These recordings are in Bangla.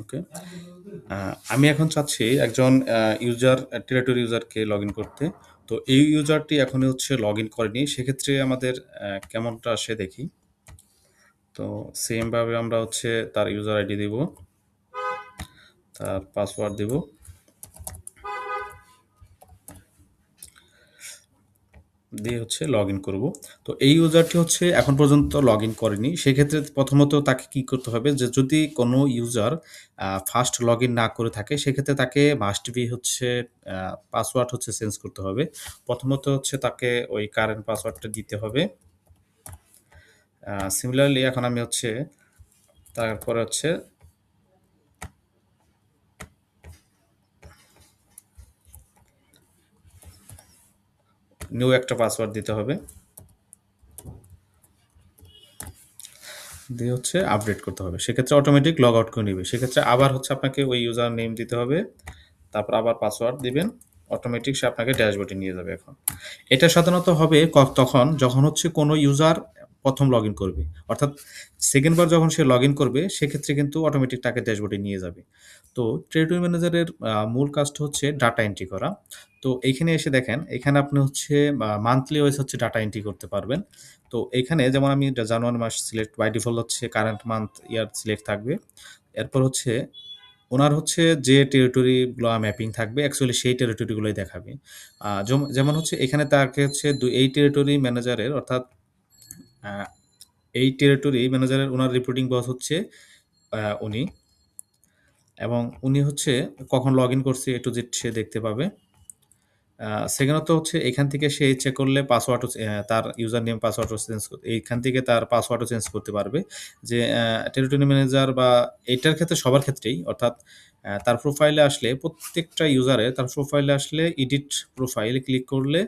ওকে। আমি এখন চাচ্ছি একজন টেরিটরি ইউজারকে লগইন করতে। তো এই ইউজারটি এখনো হচ্ছে লগইন করেনি। সেক্ষেত্রে আমাদের কেমনটা আসে দেখি। তো সেম ভাবে আমরা হচ্ছে তার ইউজার আইডি দিব, তার পাসওয়ার্ড দিব। দিয়ে হচ্ছে লগইন করব। তো এই ইউজারটি হচ্ছে এখন পর্যন্ত লগইন করেনি। সেক্ষেত্রে প্রথমত তাকে কি করতে হবে যে যদি কোনো ইউজার ফার্স্ট লগইন না করে থাকে সেক্ষেত্রে তাকে মাস্ট বি হচ্ছে পাসওয়ার্ড হচ্ছে চেঞ্জ করতে হবে। প্রথমত হচ্ছে তাকে ওই কারেন্ট পাসওয়ার্ডটা দিতে হবে। সিমিলারলি এখন আমি হচ্ছে তারপরে হচ্ছে নিউ একটা পাসওয়ার্ড দিতে হবে। দিয়ে হচ্ছে আপডেট করতে হবে। সেক্ষেত্রে অটোমেটিক লগ আউট করে নিবে। সেক্ষেত্রে আবার হচ্ছে আপনাকে ওই ইউজার নেম দিতে হবে। তারপর আবার পাসওয়ার্ড দিবেন। অটোমেটিক সে আপনাকে ড্যাশবোর্ডে নিয়ে যাবে এখন। এটা সাধারণত হবে তখন যখন হচ্ছে কোনো ইউজার ১ম লগইন করবে। অর্থাৎ 2nd বার যখন সে লগইন করবে সেক্ষেত্রে কিন্তু অটোমেটিক তাকে ড্যাশবোর্ডে নিয়ে যাবে। তো টেরিটরি ম্যানেজারের মূল কাজটা হচ্ছে ডাটা এন্ট্রি করা। তো এইখানে এসে দেখেন, এখানে আপনি হচ্ছে মান্থলি ওয়াইজ হচ্ছে ডাটা এন্ট্রি করতে পারবেন। তো এখানে যেমন আমি জানুয়ারি মাস সিলেক্ট বাই ডিফল্ট হচ্ছে কারেন্ট মান্থ ইয়ার সিলেক্ট থাকবে। এরপর হচ্ছে উনার হচ্ছে যে টেরিটরিগুলো ম্যাপিং থাকবে অ্যাকচুয়ালি সেই টেরিটরিগুলোই দেখাবে। যেমন হচ্ছে এখানে তাকে হচ্ছে এই টেরিটরি ম্যানেজারের অর্থাৎ আ এই টেরিটরি ম্যানেজারের উনার রিপোর্টিং বস হচ্ছে উনি এবং উনি হচ্ছে কখন লগইন করছে A to Z সে দেখতে পাবে। সেকেন্ডত হচ্ছে এখান থেকে সে ইচ্ছে করলে পাসওয়ার্ডও তার ইউজার নেম পাসওয়ার্ডও চেঞ্জ এইখান থেকে তার পাসওয়ার্ডও চেঞ্জ করতে পারবে। যে টেরিটরি ম্যানেজার বা এইটার ক্ষেত্রে সবার ক্ষেত্রেই অর্থাৎ তার প্রোফাইলে আসলে প্রত্যেকটা ইউজারের তার প্রোফাইলে আসলে এডিট প্রোফাইলে ক্লিক করলে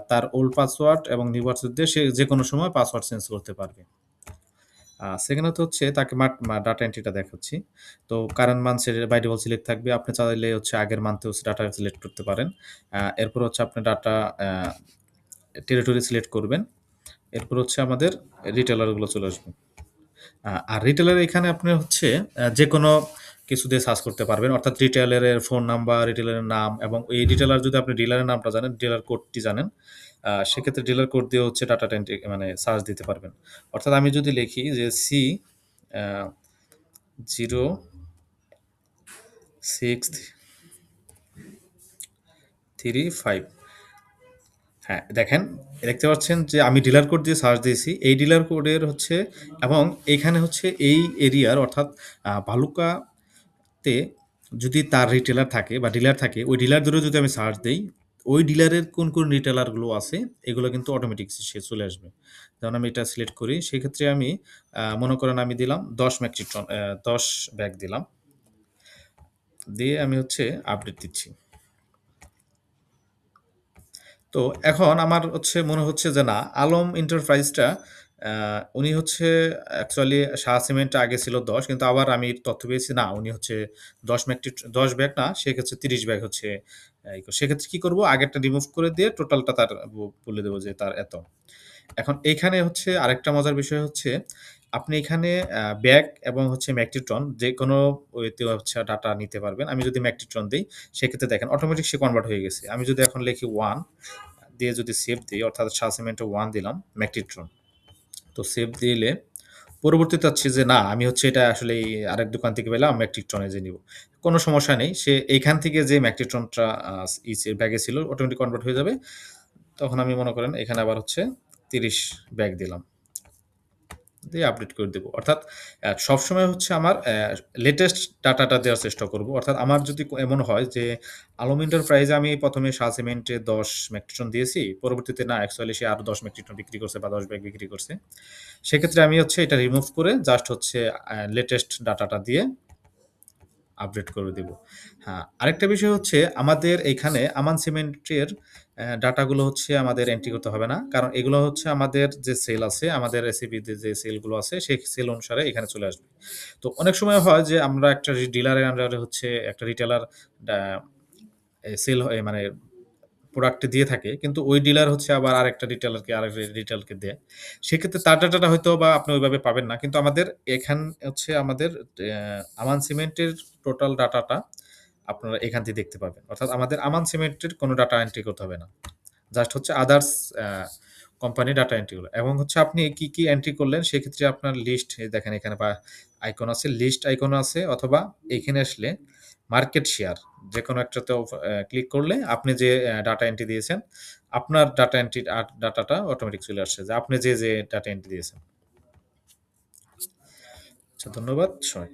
তার ওল্ড পাসওয়ার্ড এবং নিউ পাসওয়ার্ড দিয়ে সে যেকোনো সময় পাসওয়ার্ড চেঞ্জ করতে পারবে। সেকেন্ডত হচ্ছে তাকে ডাটা এন্ট্রিটা দেখাচ্ছি। তো কারেন্ট মান্থ সে বাই ডিফল্ট সিলেক্ট থাকবে। আপনি চাইলে হচ্ছে আগের মান্থেও ডাটা সিলেক্ট করতে পারেন। এরপর হচ্ছে আপনি ডাটা টেরিটরি সিলেক্ট করবেন। এরপর হচ্ছে আমাদের রিটেলার গুলো চলে আসবে। আর রিটেলার এখানে আপনি হচ্ছে যেকোনো কিছু দিয়ে সার্চ করতে পারবেন। অর্থাৎ রিটেলারের ফোন নাম্বার, রিটেলারের নাম এবং এই রিটেলার যদি আপনি ডিলারের নামটা জানেন, ডিলার কোডটি জানেন, সেক্ষেত্রে ডিলার কোড দিয়ে হচ্ছে ডাটাটা এন্ট্রি মানে সার্চ দিতে পারবেন। অর্থাৎ আমি যদি লিখি যে আ 0635 হ্যাঁ, দেখেন দেখতে পাচ্ছেন যে আমি ডিলার কোড দিয়ে সার্চ দিয়েছি। এই ডিলার কোডের হচ্ছে এবং এইখানে হচ্ছে এই এরিয়ার অর্থাৎ ভালুকাতে যদি তার রিটেলার থাকে বা ডিলার থাকে, ওই ডিলার ধরে যদি আমি সার্চ দেই, ওই ডিলারের কোন রিটেলারগুলো আছে, এগুলো কিন্তু অটোমেটিক সে চলে আসবে। যেমন আমি এটা সিলেক্ট করি, সেক্ষেত্রে আমি মনে করেন আমি দিলাম ১০ মেট্রিক টন ১০ ব্যাগ দিলাম। দিয়ে আমি হচ্ছে আপডেট দিচ্ছি। তো এখন আমার হচ্ছে মনে হচ্ছে যে না, আলম এন্টারপ্রাইজটা উনি হচ্ছে অ্যাকচুয়ালি শাহ সিমেন্ট আগে ছিল ১০ কিন্তু আবার আমি তথ্য পেয়েছি না উনি হচ্ছে ১০ ব্যাগ না সেক্ষেত্রে ৩০ ব্যাগ হচ্ছে সেক্ষেত্রে কি করব আগেরটা রিমুভ করে দিয়ে টোটালটা তার বলে দেব যে তার এত। এখন এইখানে হচ্ছে আরেকটা মজার বিষয় হচ্ছে আপনি এখানে ব্যাগ এবং হচ্ছে ম্যাগনেট্রন যেকোনো ওয়েতে হচ্ছে ডাটা নিতে পারবেন। আমি যদি ম্যাগনেট্রন দেই সেক্ষেত্রে দেখেন অটোমেটিক সে কনভার্ট হয়ে গেছে। আমি যদি এখন লিখি 1 দিয়ে যদি সেভ দেই অর্থাৎ শাহ সিমেন্টে 1 দিলাম ম্যাগনেট্রন। তো সেভ দিলে পরবর্তীতে চাচ্ছি যে না আমি হচ্ছে এটা আসলে এই আরেক দোকান থেকে পেলাম ম্যাগনেট্রনে যে নিব। কোনো সমস্যা নেই। সে এইখান থেকে যে ম্যাগনেট্রনটা ব্যাগে ছিল অটোমেটিক কনভার্ট হয়ে যাবে। তখন আমি মনে করেন এখানে আবার হচ্ছে ৩০ ব্যাগ দিলাম। দিয়ে আপডেট করে দেব। অর্থাৎ সবসময় হচ্ছে আমার লেটেস্ট ডাটাটা দেওয়ার চেষ্টা করব। অর্থাৎ আমার যদি এমন হয় যে আলম এন্টারপ্রাইজে আমি ১ম এ শাহ সিমেন্টে ১০ মেট্রিক টন দিয়েছি। পরবর্তীতে না অ্যাকচুয়ালি সে আরো ১০ মেট্রিক টন বিক্রি করছে বা ১০ ব্যাগ বিক্রি করছে। সেক্ষেত্রে আমি হচ্ছে এটা রিমুভ করে জাস্ট হচ্ছে লেটেস্ট ডাটাটা দিয়ে আপডেট করে দিব। হ্যাঁ, আরেকটা বিষয় হচ্ছে আমাদের এখানে আমান সিমেন্টের ডাটাগুলো হচ্ছে আমাদের এন্ট্রি করতে হবে না। কারণ এগুলো হচ্ছে আমাদের যে সেল আছে, আমাদের রেসিপিতে যে সেলগুলো আছে, সেই সেল অনুসারে এখানে চলে আসবে। তো অনেক সময় হয় যে আমরা একটা ডিলারের আন্ডারে হচ্ছে একটা রিটেলার ডা এ সেল হয় মানে প্রোডাক্ট দিয়ে থাকে কিন্তু ওই ডিলার হচ্ছে আবার আরেকটা রিটেলারকে আরেকটা রিটেলকে দেয়। সেক্ষেত্রে তার ডাটাটা হয়তোবা আপনি ওইভাবে পাবেন না। কিন্তু আমাদের হচ্ছে আমাদের আমান সিমেন্টের টোটাল ডাটাটা আপনারা এখান থেকে দেখতে পাবেন। অর্থাৎ আমাদের আমান সিমেন্টের কোনো ডাটা এন্ট্রি করতে হবে না। জাস্ট হচ্ছে আদার্স আ কোম্পানির ডাটা এন্ট্রি গুলো। এবং হচ্ছে আপনি কি এন্ট্রি করলেন সেক্ষেত্রে আপনার লিস্ট এই দেখেন এখানে বা আইকন আছে, লিস্ট আইকন আছে অথবা এখানে আসলে মার্কেট শেয়ার যেকোনো একটাতে ক্লিক করলে আপনি যে ডাটা এন্ট্রি দিয়েছেন, আপনার ডাটা এন্ট্রি ডাটাটা অটোমেটিক চলে আসছে যে আপনি যে ডাটা এন্ট্রি দিয়েছেন। আচ্ছা ধন্যবাদ সবাই।